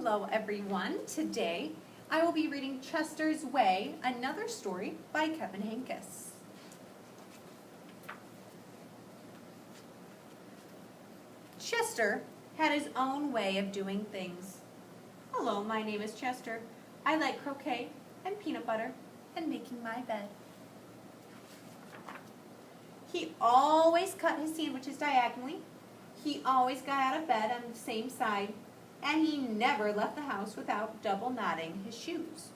Hello everyone. Today I will be reading Chester's Way, another story by Kevin Henkes. Chester had his own way of doing things. Hello, my name is Chester. I like croquet and peanut butter and making my bed. He always cut his sandwiches diagonally. He always got out of bed on the same side, and he never left the house without double knotting his shoes.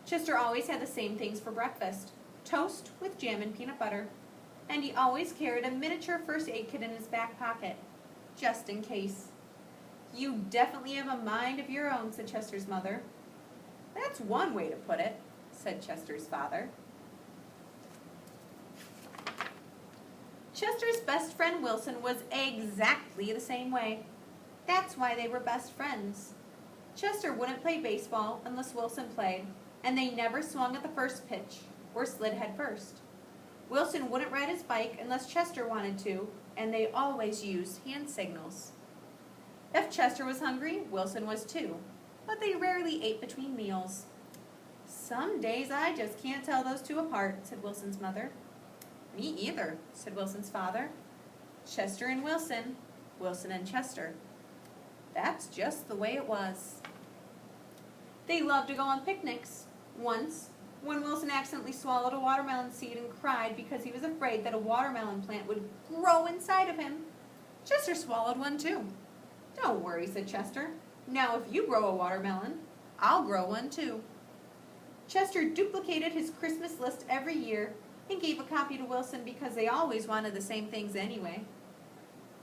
Chester always had the same things for breakfast: toast with jam and peanut butter, and he always carried a miniature first aid kit in his back pocket, just in case. "You definitely have a mind of your own," said Chester's mother. "That's one way to put it," said Chester's father. Chester's best friend Wilson was exactly the same way. That's why they were best friends. Chester wouldn't play baseball unless Wilson played, and they never swung at the first pitch or slid head first. Wilson wouldn't ride his bike unless Chester wanted to, and they always used hand signals. If Chester was hungry, Wilson was too, but they rarely ate between meals. "Some days I just can't tell those two apart," said Wilson's mother. "Me either," said Wilson's father. Chester and Wilson, Wilson and Chester. That's just the way it was. They loved to go on picnics. Once, when Wilson accidentally swallowed a watermelon seed and cried because he was afraid that a watermelon plant would grow inside of him, Chester swallowed one too. "Don't worry," said Chester. "Now if you grow a watermelon, I'll grow one too." Chester duplicated his Christmas list every year and gave a copy to Wilson because they always wanted the same things anyway.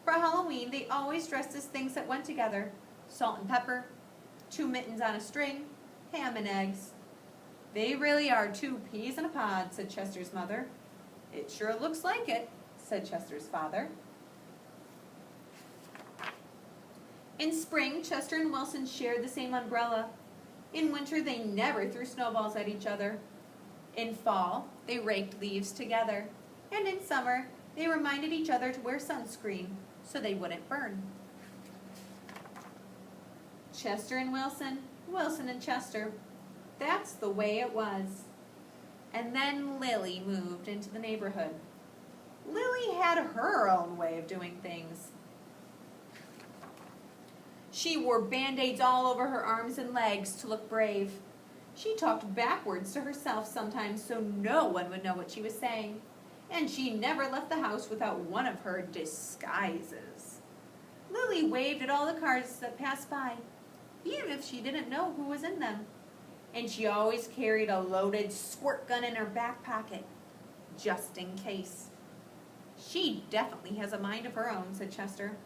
For Halloween, they always dressed as things that went together: salt and pepper, 2 mittens on a string, ham and eggs. "They really are 2 peas in a pod," said Chester's mother. "It sure looks like it," said Chester's father. In spring, Chester and Wilson shared the same umbrella. In winter, they never threw snowballs at each other. In fall, they raked leaves together. And in summer, they reminded each other to wear sunscreen so they wouldn't burn. Chester and Wilson, Wilson and Chester. That's the way it was. And then Lily moved into the neighborhood. Lily had her own way of doing things. She wore Band-Aids all over her arms and legs to look brave. She talked backwards to herself sometimes so no one would know what she was saying. And she never left the house without one of her disguises. Lily waved at all the cars that passed by, even if she didn't know who was in them. And she always carried a loaded squirt gun in her back pocket, just in case. "She definitely has a mind of her own," said Chester.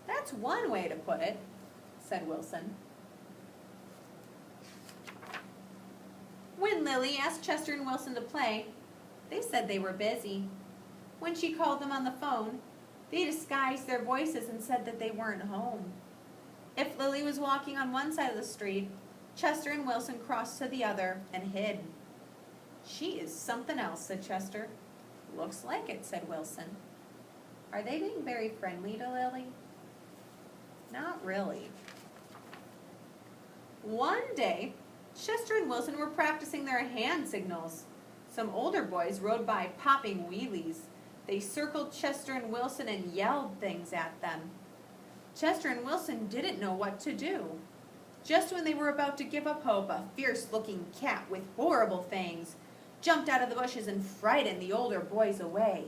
"That's one way to put it," said Wilson. When Lily asked Chester and Wilson to play, they said they were busy. When she called them on the phone, they disguised their voices and said that they weren't home. If Lily was walking on one side of the street, Chester and Wilson crossed to the other and hid. "She is something else," said Chester. "Looks like it," said Wilson. Are they being very friendly to Lily? Not really. One day, Chester and Wilson were practicing their hand signals. Some older boys rode by popping wheelies. They circled Chester and Wilson and yelled things at them. Chester and Wilson didn't know what to do. Just when they were about to give up hope, a fierce-looking cat with horrible fangs jumped out of the bushes and frightened the older boys away.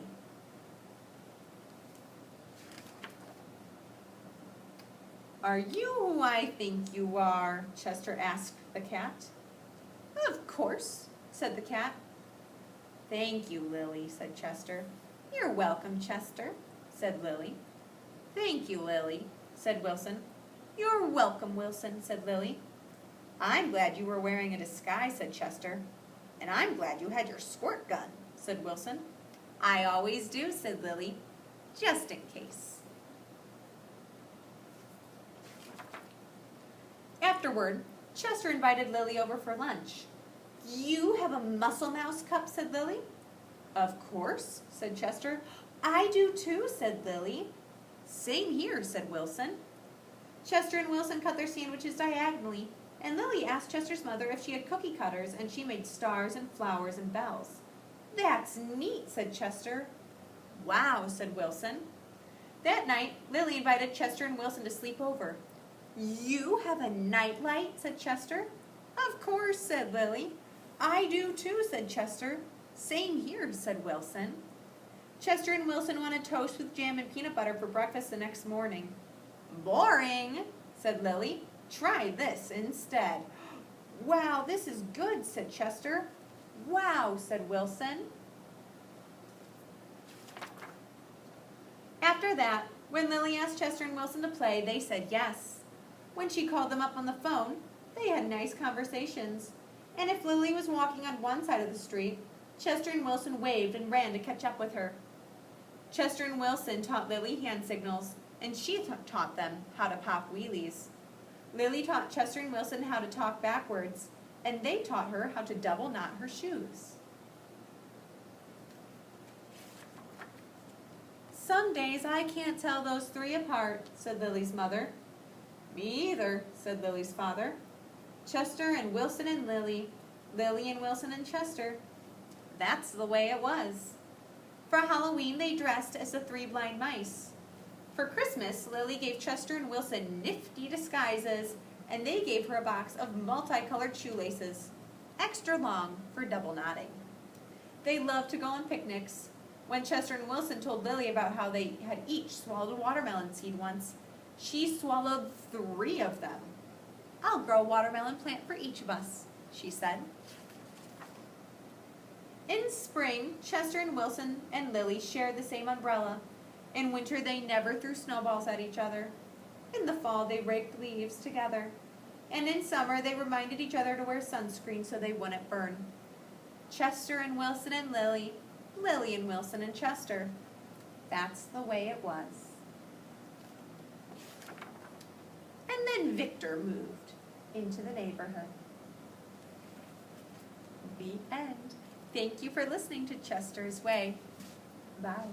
"Are you who I think you are?" Chester asked the cat. "Of course," said the cat. "Thank you, Lily," said Chester. "You're welcome, Chester," said Lily. "Thank you, Lily," said Wilson. "You're welcome, Wilson," said Lily. "I'm glad you were wearing a disguise," said Chester. "And I'm glad you had your squirt gun," said Wilson. "I always do," said Lily, "just in case." Afterward, Chester invited Lily over for lunch. "You have a Muscle Mouse cup," said Lily. "Of course," said Chester. "I do too," said Lily. "Same here," said Wilson. Chester and Wilson cut their sandwiches diagonally, and Lily asked Chester's mother if she had cookie cutters, and she made stars and flowers and bells. "That's neat," said Chester. "Wow," said Wilson. That night, Lily invited Chester and Wilson to sleep over. "You have a nightlight?" said Chester. "Of course," said Lily. "I do too," said Chester. "Same here," said Wilson. Chester and Wilson wanted toast with jam and peanut butter for breakfast the next morning. "Boring," said Lily. "Try this instead." "Wow, this is good," said Chester. "Wow," said Wilson. After that, when Lily asked Chester and Wilson to play, they said yes. When she called them up on the phone, they had nice conversations. And if Lily was walking on one side of the street, Chester and Wilson waved and ran to catch up with her. Chester and Wilson taught Lily hand signals, and she taught them how to pop wheelies. Lily taught Chester and Wilson how to talk backwards, and they taught her how to double knot her shoes. "Some days I can't tell those three apart," said Lily's mother. "Me either," said Lily's father. Chester and Wilson and Lily, Lily and Wilson and Chester. That's the way it was. For Halloween, they dressed as the three blind mice. For Christmas, Lily gave Chester and Wilson nifty disguises, and they gave her a box of multicolored shoelaces, extra long for double knotting. They loved to go on picnics. When Chester and Wilson told Lily about how they had each swallowed a watermelon seed once, she swallowed 3 of them. "I'll grow a watermelon plant for each of us," she said. In spring, Chester and Wilson and Lily shared the same umbrella. In winter, they never threw snowballs at each other. In the fall, they raked leaves together. And in summer, they reminded each other to wear sunscreen so they wouldn't burn. Chester and Wilson and Lily, Lily and Wilson and Chester. That's the way it was. And then Victor moved into the neighborhood. The end. Thank you for listening to Chester's Way. Bye.